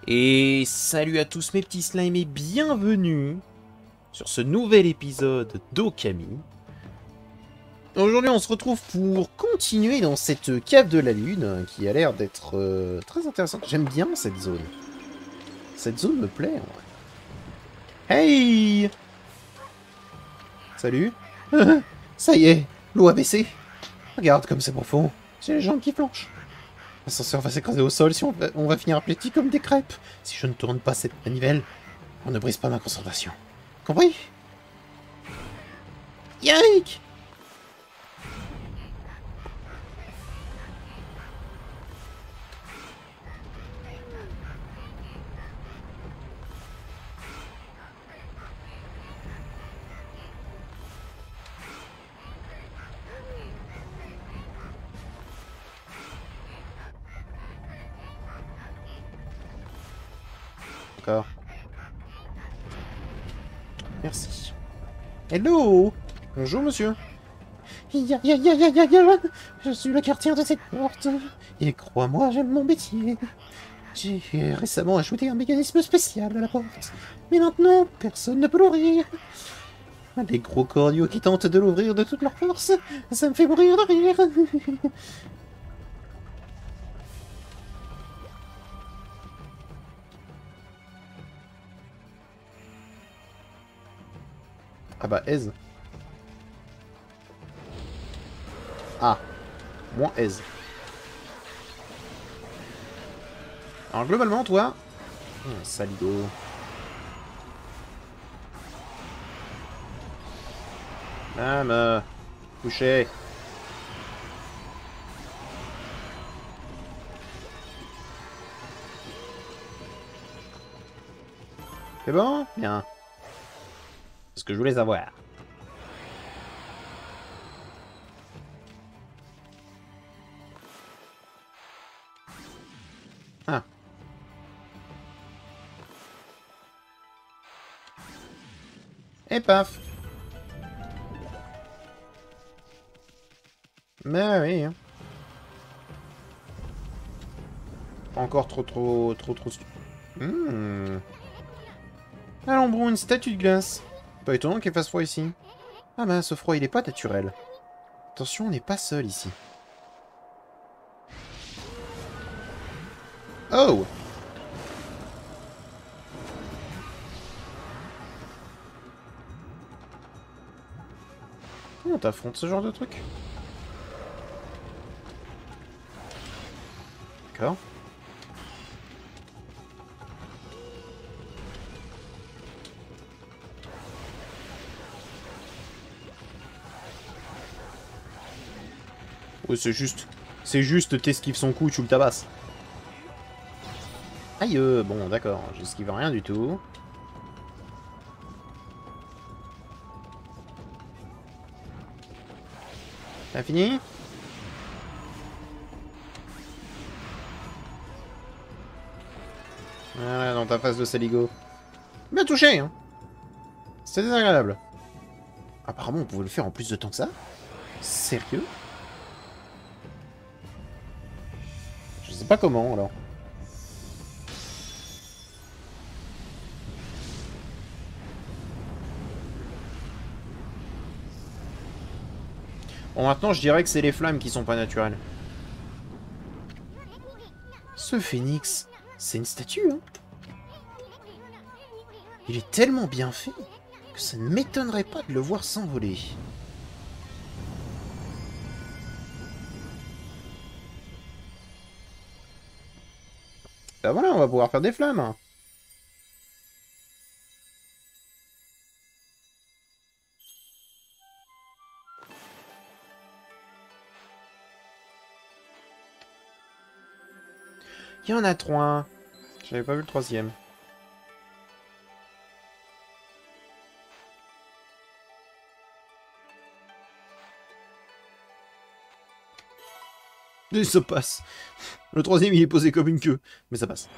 Et salut à tous mes petits slimes et bienvenue sur ce nouvel épisode d'Okami. Aujourd'hui on se retrouve pour continuer dans cette cave de la lune qui a l'air d'être très intéressante. J'aime bien cette zone. Cette zone me plaît en vrai. Hey! Salut. Ça y est, l'eau a baissé. Regarde comme c'est profond. J'ai les jambes qui flanchent. L'ascenseur va s'écraser au sol si on va finir aplati comme des crêpes. Si je ne tourne pas cette manivelle, on ne brise pas ma concentration. Compris? Yannick! D'accord. Merci. Hello! Bonjour, monsieur. Je suis le quartier de cette porte. Et crois-moi, j'aime mon métier. J'ai récemment ajouté un mécanisme spécial à la porte. Mais maintenant, personne ne peut l'ouvrir. Les gros cordiaux qui tentent de l'ouvrir de toute leur force, ça me fait mourir de rire. Ah bah, aise. Ah, moins aise. Alors globalement, toi... saligo. Couché. C'est bon? Bien. C'est ce que je voulais savoir. Ah. Et paf. Mais oui. Hein. Pas encore trop. Allons, bon, une statue de glace. Pas étonnant qu'il fasse froid ici. Ah bah, ce froid, il est pas naturel. Attention, on n'est pas seul ici. Oh! Comment t'affrontes ce genre de truc? D'accord. Ouais, c'est juste... C'est juste, t'esquives son coup, tu le tabasses. Aïe, bon, d'accord, j'esquive rien du tout. T'as fini? Voilà, dans ta face de saligo. Bien touché, hein. C'est désagréable. Apparemment, on pouvait le faire en plus de temps que ça. Sérieux? Je sais pas comment, alors. Bon, maintenant, je dirais que c'est les flammes qui sont pas naturelles. Ce phénix, c'est une statue, hein. Il est tellement bien fait que ça ne m'étonnerait pas de le voir s'envoler. Bah voilà, on va pouvoir faire des flammes. Il y en a trois. J'avais pas vu le troisième. Et ça passe. Le troisième, il est posé comme une queue. Mais ça passe.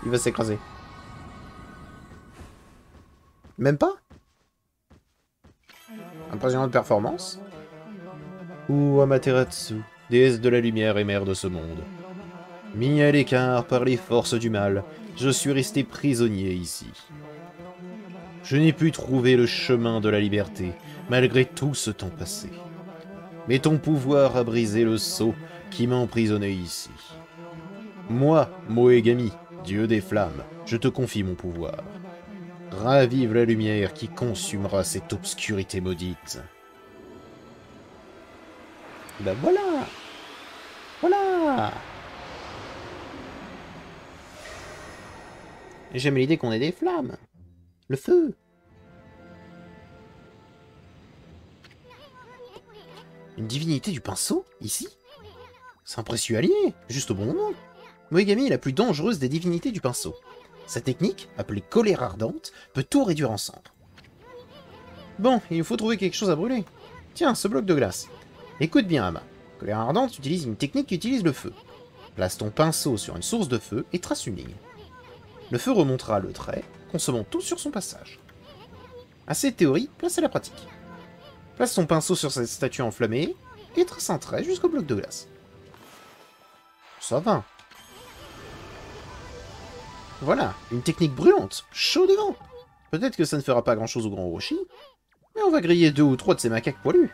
Il va s'écraser. Même pas? Impressionnante performance. Ou Amaterasu, déesse de la lumière et mère de ce monde. Mis à l'écart par les forces du mal, je suis resté prisonnier ici. Je n'ai pu trouver le chemin de la liberté, malgré tout ce temps passé. Mais ton pouvoir a brisé le sceau qui m'emprisonnait ici. Moi, Moegami, dieu des flammes, je te confie mon pouvoir. Ravive la lumière qui consumera cette obscurité maudite. Ben voilà! Voilà! J'aime l'idée qu'on ait des flammes. Le feu. Une divinité du pinceau, ici? C'est un précieux allié, juste au bon moment. Moegami est la plus dangereuse des divinités du pinceau. Sa technique, appelée colère ardente, peut tout réduire en cendres. Bon, il nous faut trouver quelque chose à brûler. Tiens, ce bloc de glace. Écoute bien, Ama. Colère ardente utilise une technique qui utilise le feu. Place ton pinceau sur une source de feu et trace une ligne. Le feu remontera le trait, consommant tout sur son passage. Assez de théorie, place à la pratique. Place ton pinceau sur cette statue enflammée et trace un trait jusqu'au bloc de glace. Ça va. Voilà, une technique brûlante, chaud devant. Peut-être que ça ne fera pas grand-chose au grand Orochi, mais on va griller 2 ou 3 de ces macaques poilus.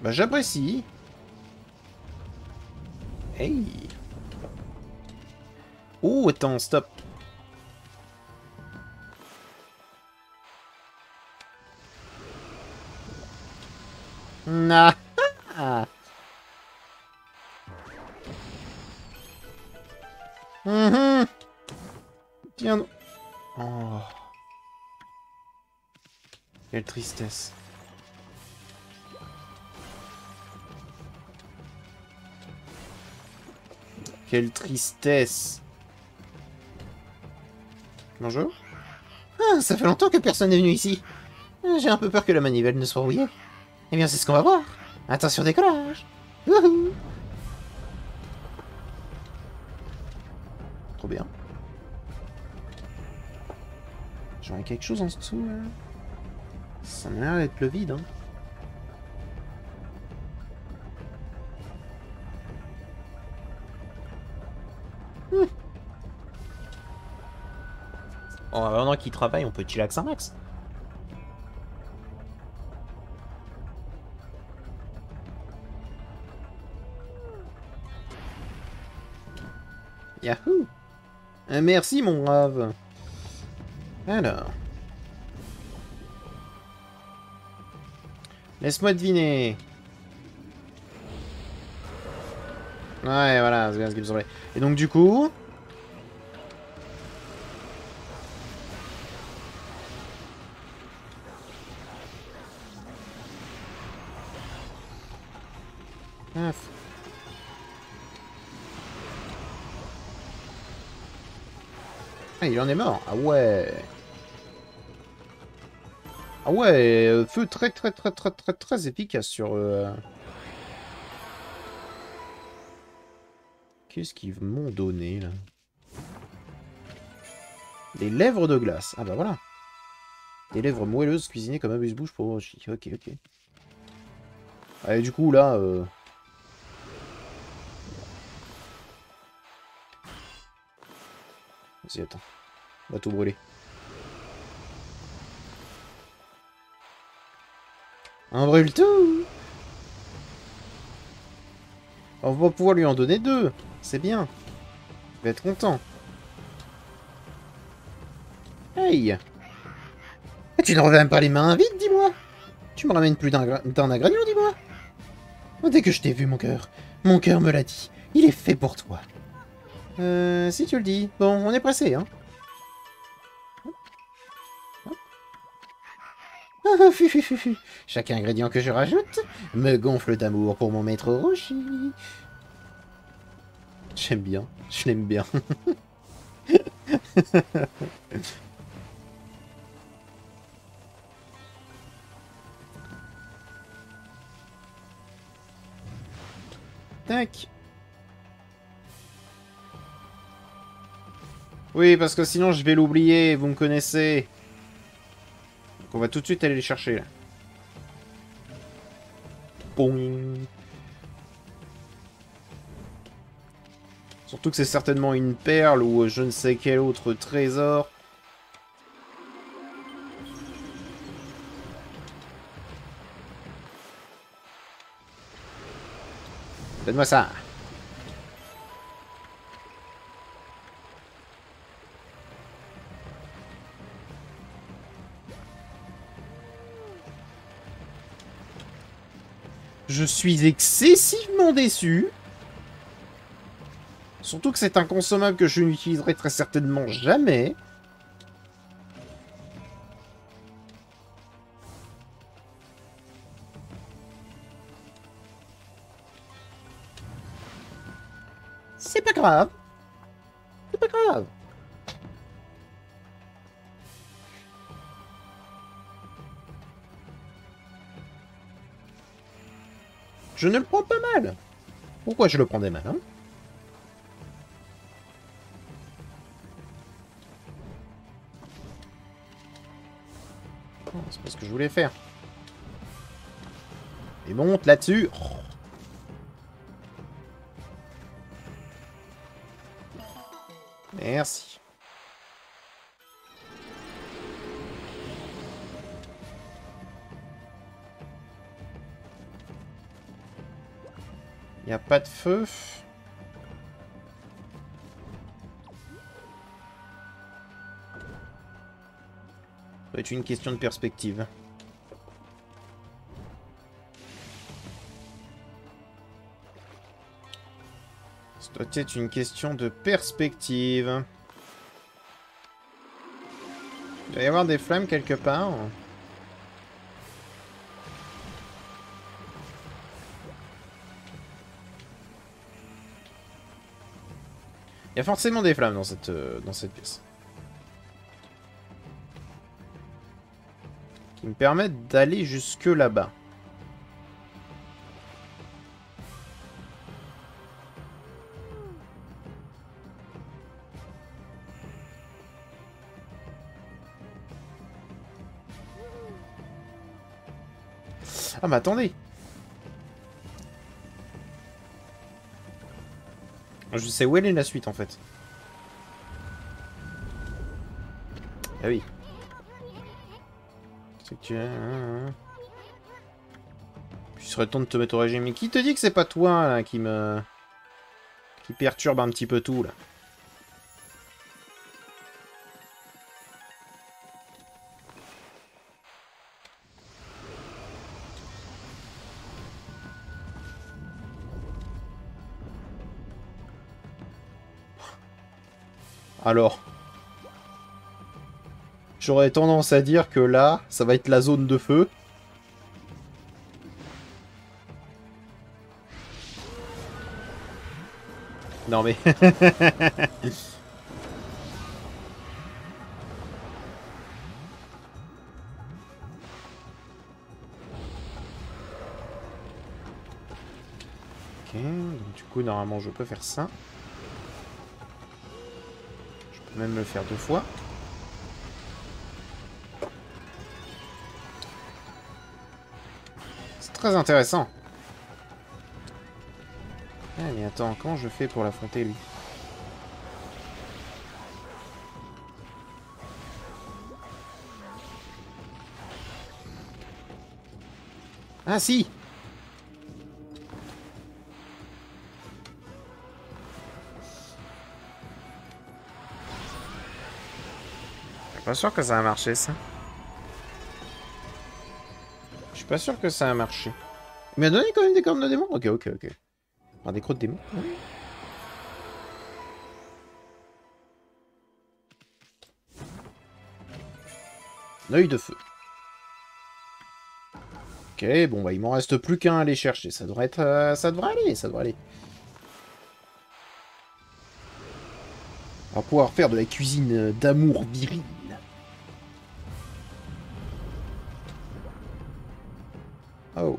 Bah j'apprécie. Hey. Oh, attends, stop. Ah. Tiens. Oh. Quelle tristesse. Quelle tristesse. Bonjour. Ah, ça fait longtemps que personne n'est venu ici. J'ai un peu peur que la manivelle ne soit rouillée. Eh bien, c'est ce qu'on va voir. Attention décollage. Wouhou. Trop bien. J'aurais quelque chose en dessous, là. Ça m'a l'air d'être le vide, hein. Bon, pendant qu'il travaille, on peut chillax un max. Yahoo! Merci, mon brave. Alors. Laisse-moi deviner. Ouais, voilà, c'est bien ce qui me semblait. Et donc, du coup... Ah, ah, il en est mort. Ah ouais. Ah ouais, feu très efficace sur... Qu'est-ce qu'ils m'ont donné, là? Des lèvres de glace. Ah bah voilà. Des lèvres moelleuses cuisinées comme amuse-bouche pour Orochi. Ok, ok. Allez, du coup, là... Vas-y, attends. On va tout brûler. On brûle tout! On va pouvoir lui en donner 2. C'est bien. Il va être content. Hey! Tu ne reviens même pas les mains vides, dis-moi! Tu me ramènes plus d'un ingrédient, dis-moi! Dès que je t'ai vu, mon cœur me l'a dit. Il est fait pour toi. Si tu le dis. Bon, on est pressé, hein. Chaque ingrédient que je rajoute me gonfle d'amour pour mon maître Orochi. J'aime bien. Je l'aime bien. Tac. Oui, parce que sinon je vais l'oublier, vous me connaissez. On va tout de suite aller les chercher là. Boing. Surtout que c'est certainement une perle ou je ne sais quel autre trésor. Donne-moi ça. Je suis excessivement déçu. Surtout que c'est un consommable que je n'utiliserai très certainement jamais. C'est pas grave. C'est pas grave. Je ne le prends pas mal. Pourquoi je le prendrais mal, hein? Oh, c'est pas ce que je voulais faire. Et monte là-dessus. Oh. Merci. Il n'y a pas de feu. Ça doit être une question de perspective. Ça doit être une question de perspective. Il doit y avoir des flammes quelque part. Il y a forcément des flammes dans cette pièce. Qui me permettent d'aller jusque là-bas. Ah mais attendez. Je sais où elle est la suite en fait. Ah oui. C'est que tu... Puis il serait temps de te mettre au régime. Mais qui te dit que c'est pas toi là, qui perturbe un petit peu tout là? Alors, j'aurais tendance à dire que là, ça va être la zone de feu. Non mais... Ok, donc du coup, normalement, je peux faire ça. Je peux même le faire 2 fois. C'est très intéressant. Ah, mais attends, comment je fais pour l'affronter, lui? Ah, si! Je suis pas sûr que ça a marché, ça. Je suis pas sûr que ça a marché. Il m'a donné quand même des cornes de démon? Ok, ok, ok. Enfin, des crocs de démon. Ouais. Un œil de feu. Ok, bon bah il m'en reste plus qu'un à aller chercher. Ça devrait être, ça devrait aller, ça devrait aller. On va pouvoir faire de la cuisine d'amour viril. Oh,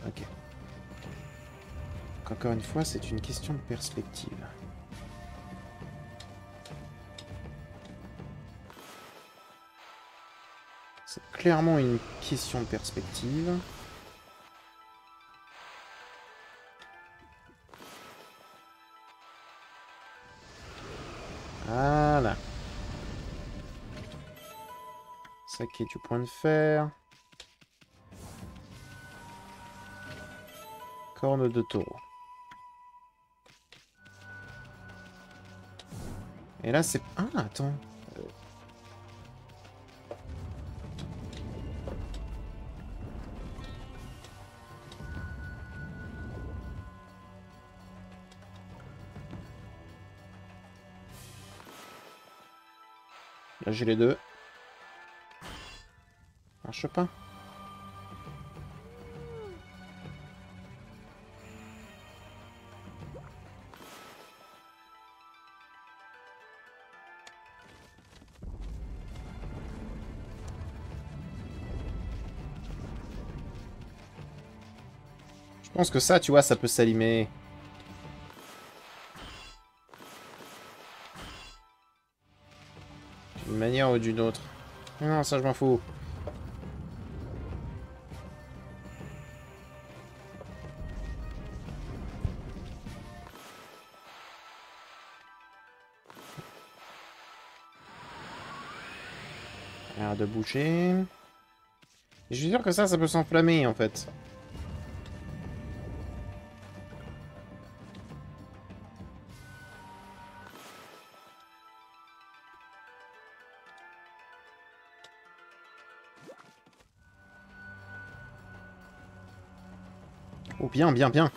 ok. Donc, encore une fois, c'est une question de perspective. C'est clairement une question de perspective. Voilà. Saquer du point de fer. Corne de taureau. Et là, c'est... Ah, attends. Là, j'ai les deux. Marche pas. Je pense que ça, tu vois, ça peut s'allumer. D'une manière ou d'une autre. Non, ça, je m'en fous. L'air de boucher. Et je suis sûr que ça peut s'enflammer, en fait. Oh, bien, bien, bien.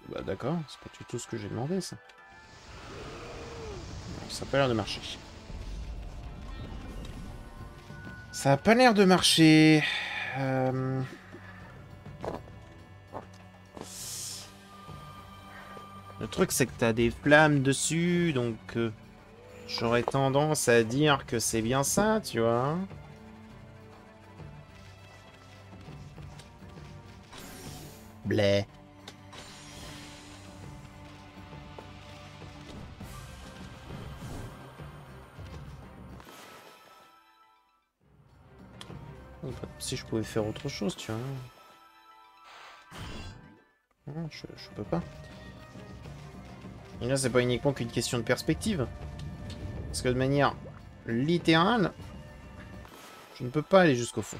Bah, d'accord, c'est pas du tout ce que j'ai demandé, ça. Ça a pas l'air de marcher. Ça a pas l'air de marcher. Le truc, c'est que t'as des flammes dessus, donc... j'aurais tendance à dire que c'est bien ça, tu vois. Bleh. Si je pouvais faire autre chose, tu vois. Non, je peux pas. Et là, c'est pas uniquement qu'une question de perspective. Parce que de manière littérale, je ne peux pas aller jusqu'au fond.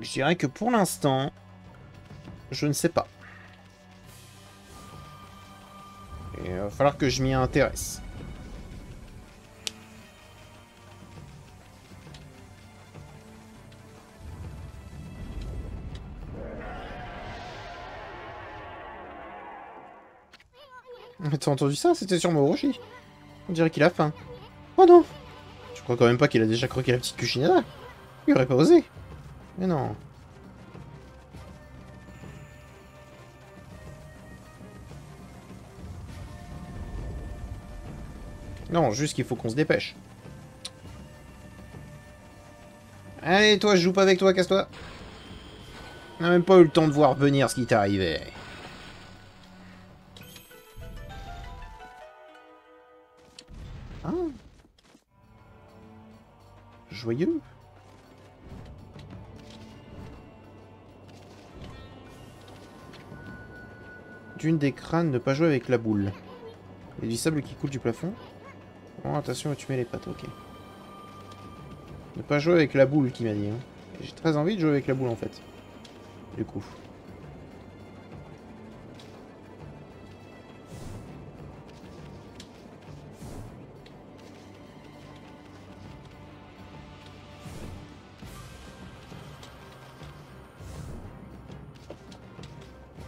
Je dirais que pour l'instant, je ne sais pas. Et il va falloir que je m'y intéresse. T'as entendu ça? C'était sur Moroshi. On dirait qu'il a faim. Oh non! Je crois quand même pas qu'il a déjà croqué la petite Kuchinada. Il aurait pas osé. Mais non. Non, juste qu'il faut qu'on se dépêche. Allez, toi, je joue pas avec toi, casse-toi. On n'a même pas eu le temps de voir venir ce qui t'est arrivé. Ah. Joyeux. D'une des crânes, ne pas jouer avec la boule. Il y a du sable qui coule du plafond. Oh, attention, tu mets les pattes, ok. Ne pas jouer avec la boule, qui m'a dit. Hein. J'ai très envie de jouer avec la boule, en fait. Du coup.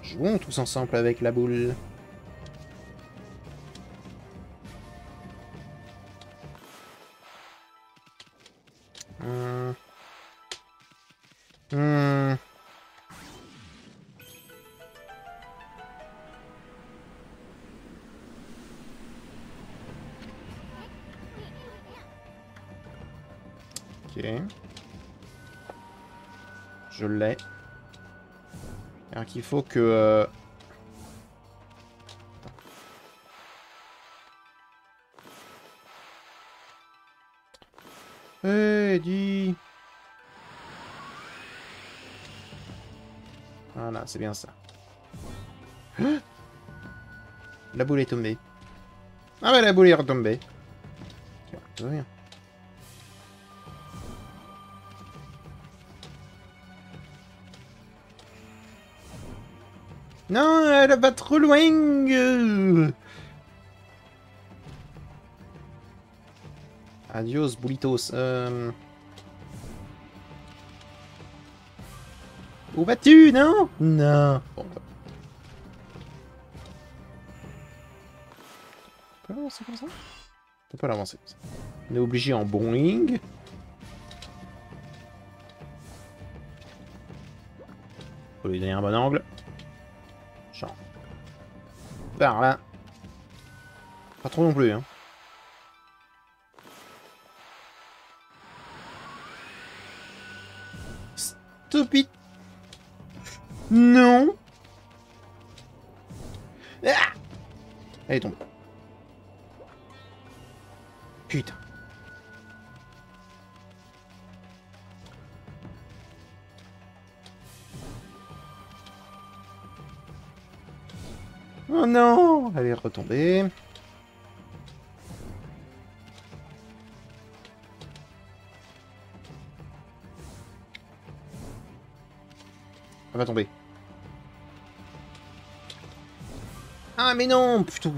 Jouons tous ensemble avec la boule. Ok. Je l'ai. Alors qu'il faut que... dis... Voilà, c'est bien ça. La boule est tombée. Ah bah la boule est retombée. Tiens, tout va bien. Non, elle va trop loin. Adios, boulitos. Où vas-tu? Non? Non. Bon, on peut l'avancer comme ça? On peut pas l'avancer comme ça. On est obligé en boing. Faut lui donner un bon angle. Genre. Par là. Pas trop non plus, hein. Stupide. Non. Ah, elle est tombée. Putain. Oh non, elle est retombée. Elle va tomber. Ah mais non, putain.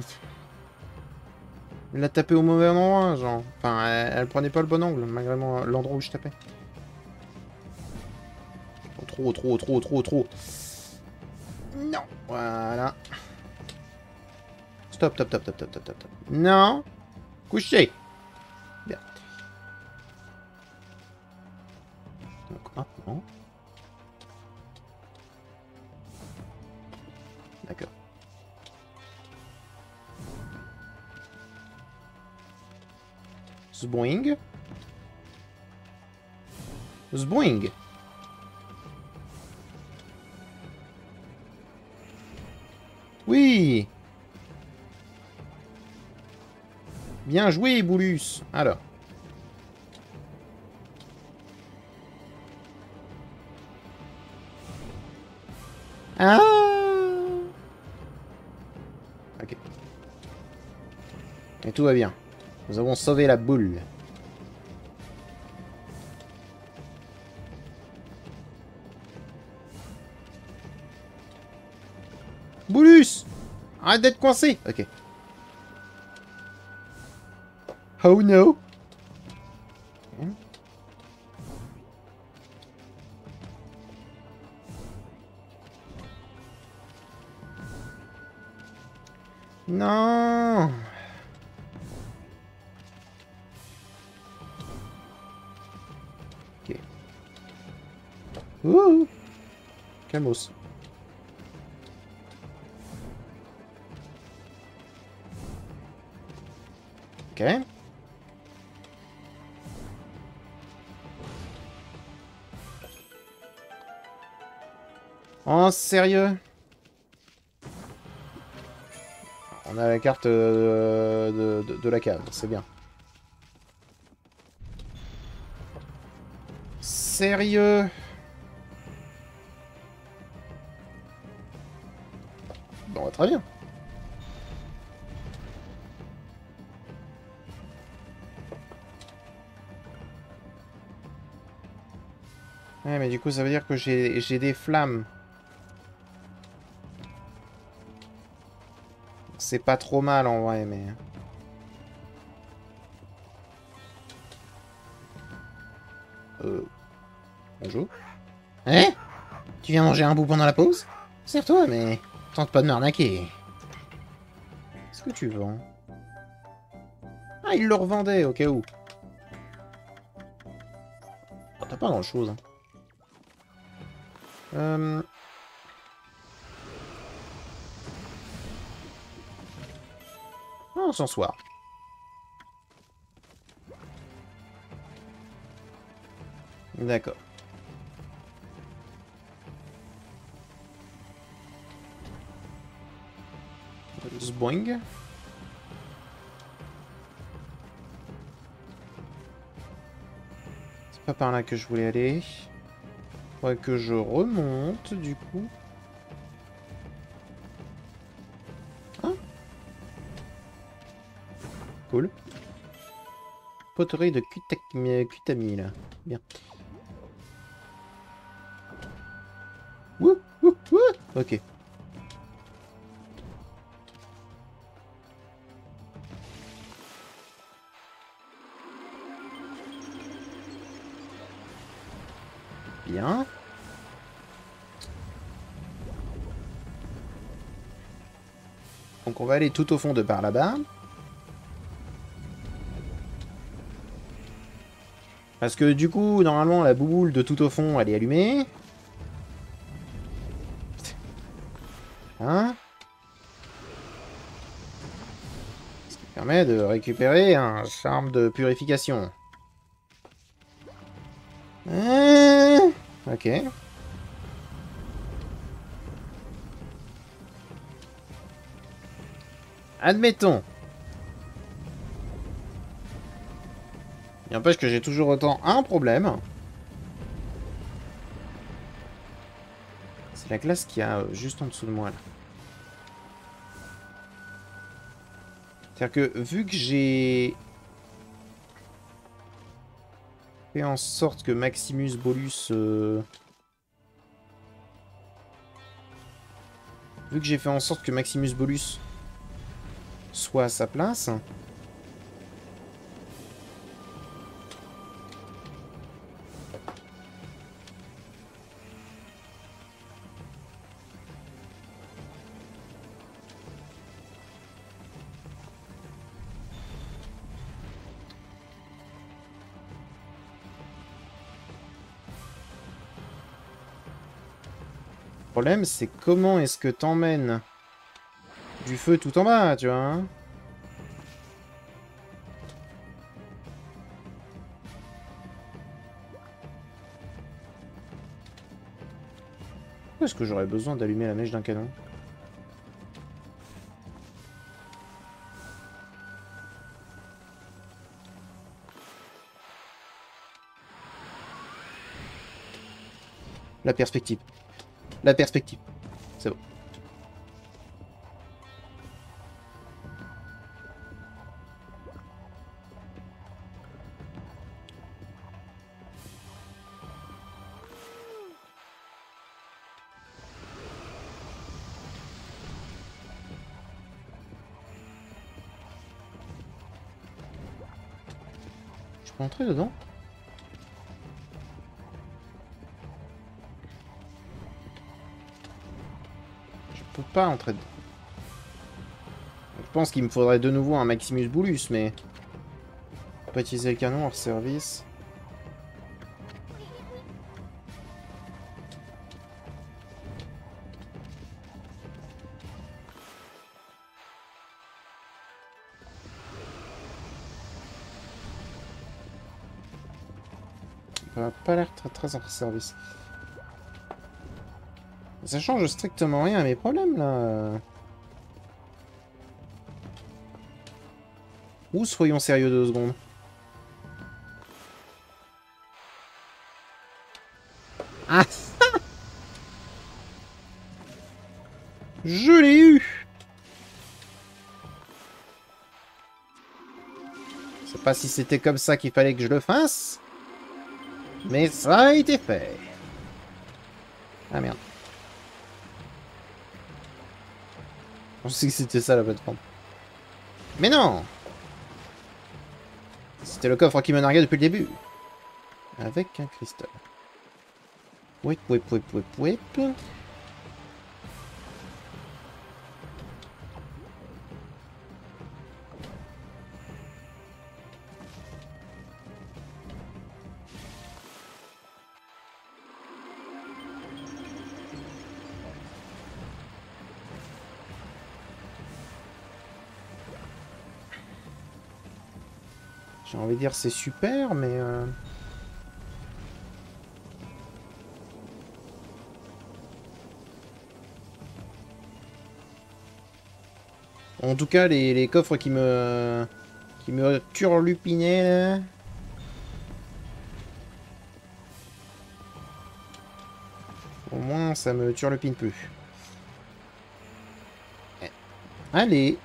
Elle l'a tapé au mauvais endroit, genre. Enfin, elle prenait pas le bon angle, malgré l'endroit où je tapais. Trop. Non. Voilà. Stop. Non. Couché. Bien. Donc maintenant. D'accord. Zboing. Zboing. Oui. Bien joué, Boulus. Alors. Ah. Ok. Et tout va bien. Nous avons sauvé la boule. Boulus! Arrête d'être coincé! Ok. Oh no! Non! Ok. Ouh! Calmos. Ok. Oh, sérieux? On a la carte de la cave, c'est bien. Sérieux? Bon, très bien. Ouais, mais du coup, ça veut dire que j'ai des flammes. C'est pas trop mal en vrai, mais... Bonjour. Hein? Tu viens manger un bout pendant la pause? Sers-toi, mais tente pas de m'arnaquer. Qu'est-ce que tu vends? Ah, il le revendait, au cas où. Oh, t'as pas grand-chose. Hein. Oh, encensoir. D'accord. Zboing. C'est pas par là que je voulais aller. Faudrait que je remonte du coup. Hein? Cool. Poterie de Kutami là. Bien. Wouh, wouh, wouh. Ok. Bien. Donc on va aller tout au fond de par là-bas. Parce que du coup, normalement, la bouboule de tout au fond, elle est allumée. Hein? Ce qui permet de récupérer un charme de purification. Ok. Admettons. Il n'empêche que j'ai toujours autant un problème. C'est la glace qu'il y a juste en dessous de moi là. C'est-à-dire que vu que j'ai fait en sorte que Maximus Bolus... Vu que j'ai fait en sorte que Maximus Bolus soit à sa place... Le problème, c'est comment est-ce que t'emmènes du feu tout en bas, tu vois, hein. Pourquoi est-ce que j'aurais besoin d'allumer la mèche d'un canon? La perspective. La perspective. C'est bon. Je peux entrer dedans? Je peux pas entrer dedans. Je pense qu'il me faudrait de nouveau un Maximus Bolus, mais... On peut pas utiliser le canon hors service. Ça n'a pas l'air très hors service. Ça change strictement rien à mes problèmes, là. Ou soyons sérieux 2 secondes. Ah! Je l'ai eu! Je sais pas si c'était comme ça qu'il fallait que je le fasse. Mais ça a été fait. Ah merde. Je pensais que c'était ça la plateforme. Mais non! C'était le coffre qui me narguait depuis le début. Avec un cristal. Whip, whip, whip, whip, whip. J'ai envie de dire c'est super, mais... En tout cas, les coffres qui me turlupinaient, là. Au moins, ça me turlupine plus. Allez.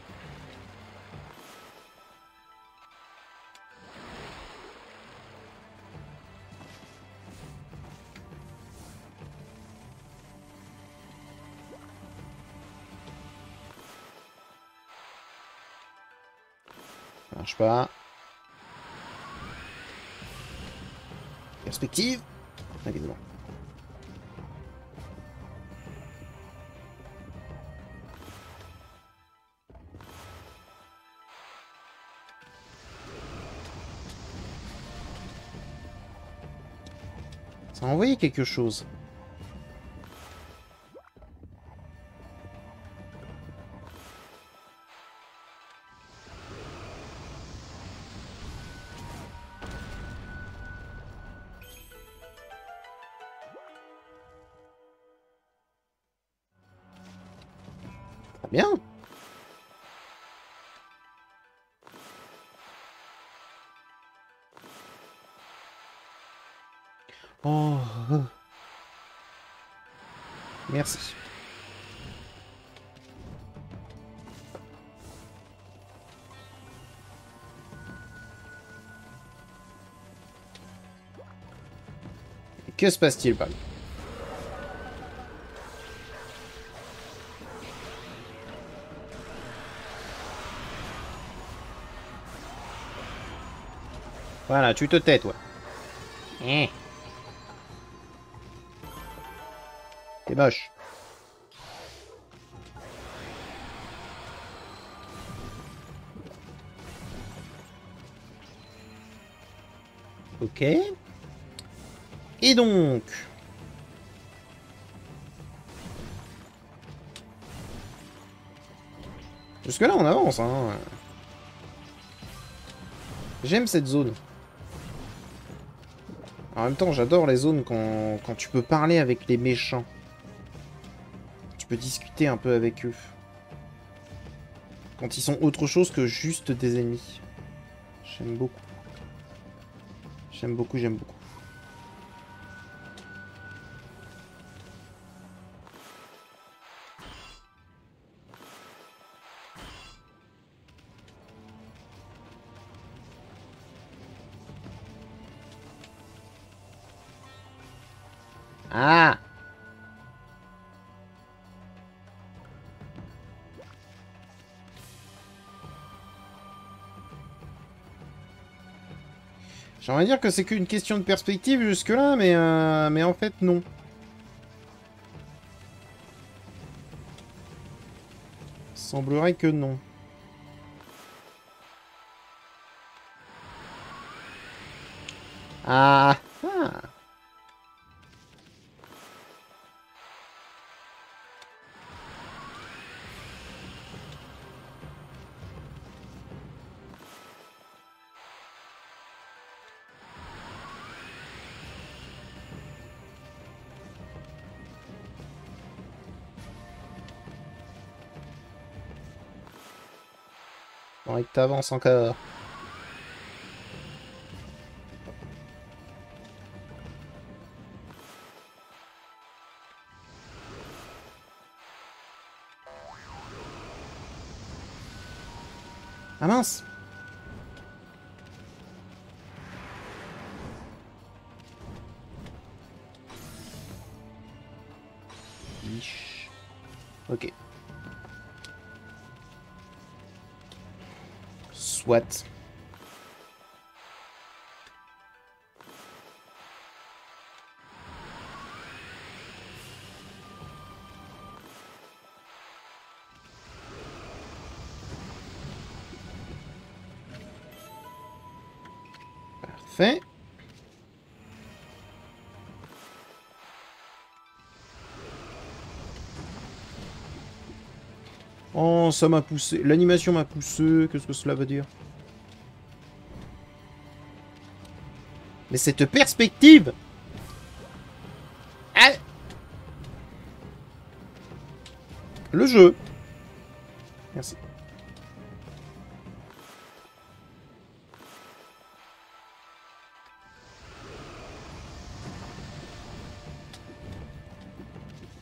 Ça marche pas. Perspective. Ok, c'est bon. Ça a envoyé quelque chose. Très bien. Oh. Merci. Et que se passe-t-il, Pal? Voilà, tu te tais, toi. T'es moche. Ok. Et donc... Jusque-là, on avance, hein. J'aime cette zone. En même temps, j'adore les zones quand tu peux parler avec les méchants. Tu peux discuter un peu avec eux. Quand ils sont autre chose que juste des ennemis. J'aime beaucoup. J'aime beaucoup, j'aime beaucoup. Ah! J'aimerais dire que c'est qu'une question de perspective jusque-là, mais en fait, non. Semblerait que non. Ah! Ah! Faudrait que t'avances encore. Ah mince! Ish. Ok. Soit. Parfait. Oh, ça m'a poussé. L'animation m'a poussé. Qu'est-ce que cela veut dire? Mais cette perspective! Ah! Le jeu. Merci.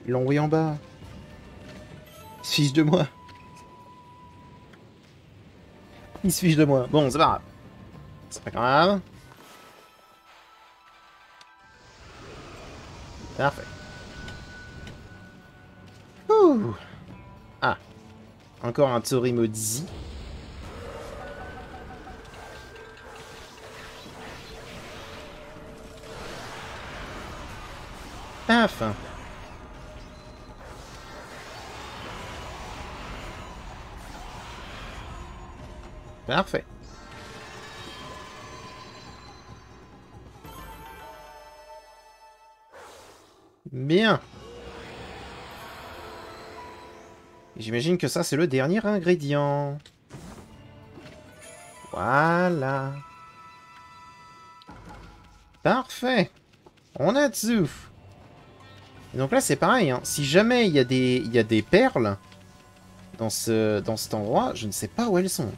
Il l'a envoyé en bas. Il se fiche de moi. Il se fiche de moi. Bon, c'est pas grave. C'est pas grave. Parfait. Ouh. Ah. Encore un Tsorimodzi. Paf. Parfait. Bien. J'imagine que ça, c'est le dernier ingrédient. Voilà. Parfait. On a dessus. Et donc là, c'est pareil. Hein. Si jamais il y a des perles dans cet endroit, je ne sais pas où elles sont.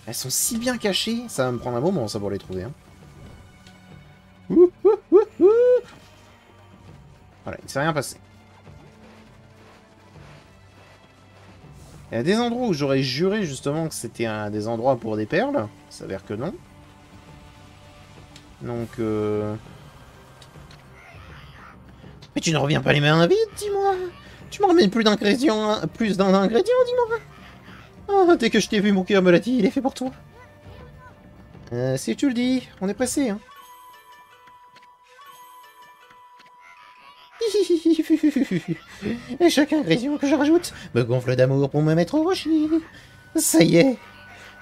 Elles sont si bien cachées. Ça va me prendre un moment, ça, pour les trouver. Hein. Ouh, ouh, ouh, ouh. Voilà, il ne s'est rien passé. Il y a des endroits où j'aurais juré justement que c'était des endroits pour des perles. Il s'avère que non. Donc, Mais tu ne reviens pas les mains vides, dis-moi. Tu me ramènes plus d'ingrédients, dis-moi. Ah, dès que je t'ai vu, mon cœur me l'a dit, il est fait pour toi. Si tu le dis, on est pressé, hein. Et chaque ingrédient que je rajoute me gonfle d'amour pour me mettre au rocher. Ça y est,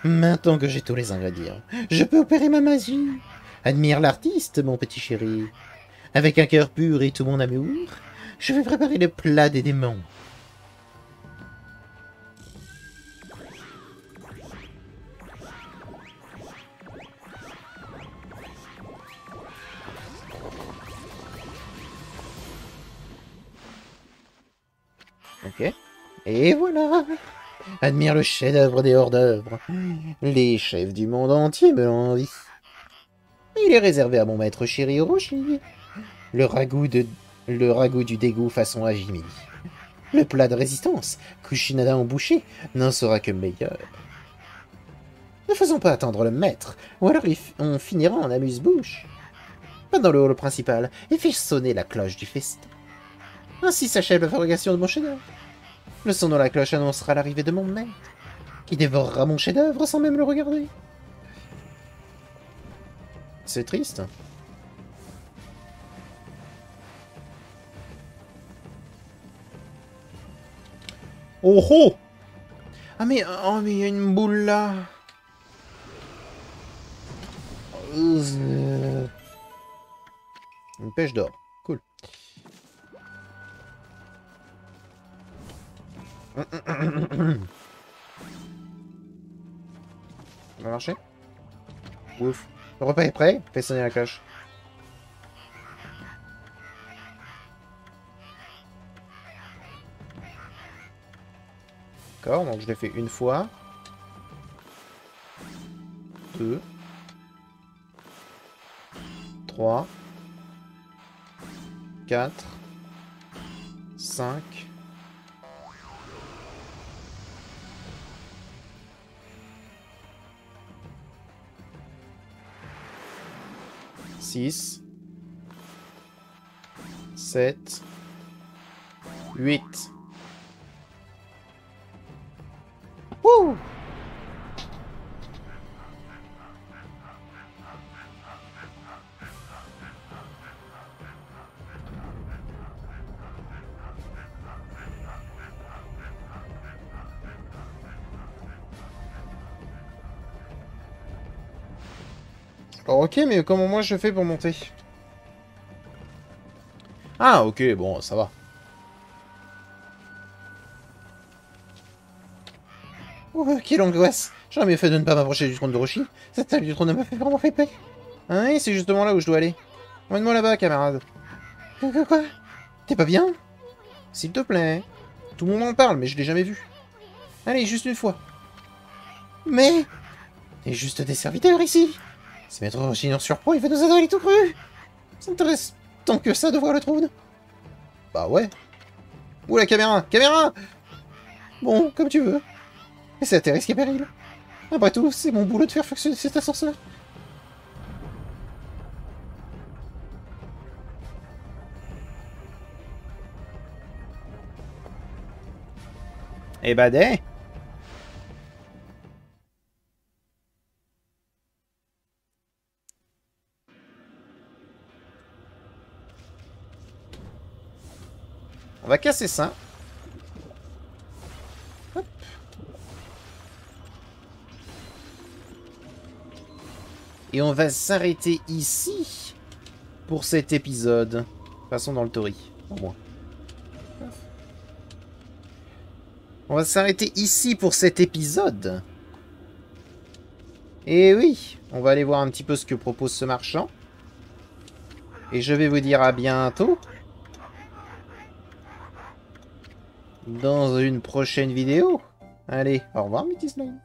maintenant que j'ai tous les ingrédients, je peux opérer ma magie. Admire l'artiste, mon petit chéri. Avec un cœur pur et tout mon amour, je vais préparer le plat des démons. Ok. Et voilà. Admire le chef-d'œuvre des hors-d'œuvre. Les chefs du monde entier me l'envient. Il est réservé à mon maître chéri Orochi. Le ragoût du dégoût façon Hajime. Le plat de résistance, Kushinada en boucher, n'en sera que meilleur. Ne faisons pas attendre le maître, ou alors on finira en amuse-bouche. Va dans le hall principal et fais sonner la cloche du festin. Ainsi s'achève la fabrication de mon chef-d'œuvre. Le son de la cloche annoncera l'arrivée de mon maître, qui dévorera mon chef-d'œuvre sans même le regarder. C'est triste. Oh oh! Ah mais... Oh mais il y a une boule là. Une pêche d'or. Cool. Ça va marcher? Ouf. Le repas est prêt? Fais sonner la cloche. D'accord, donc je l'ai fait une fois. 2. 3. 4. 5. 6. 7. 8. Wouh! Alors, ok, mais comment moi je fais pour monter? Ah, ok, bon, ça va. Oh, quelle angoisse! J'aurais mieux fait de ne pas m'approcher du trône de Roshi. Cette salle du trône me fait vraiment fait peur. Ah oui, c'est justement là où je dois aller. Emmène-moi là-bas, camarade. Quoi? T'es pas bien? S'il te plaît. Tout le monde en parle, mais je l'ai jamais vu. Allez, juste une fois. Mais... Il y a juste des serviteurs ici. Si Maître Roshi en surprend, il va nous adorer tout cru. Ça m'intéresse tant que ça de voir le trône. Bah ouais. Ouh, la caméra! Caméra! Bon, comme tu veux. Mais c'est à tes risques et périls. Après tout, c'est mon boulot de faire fonctionner cet ascenseur. Eh bah, des... On va casser ça. Hop. Et on va s'arrêter ici pour cet épisode. Passons dans le tori, au moins. On va s'arrêter ici pour cet épisode. Et oui, on va aller voir un petit peu ce que propose ce marchand. Et je vais vous dire à bientôt. Dans une prochaine vidéo. Allez, au revoir, Métis Slime.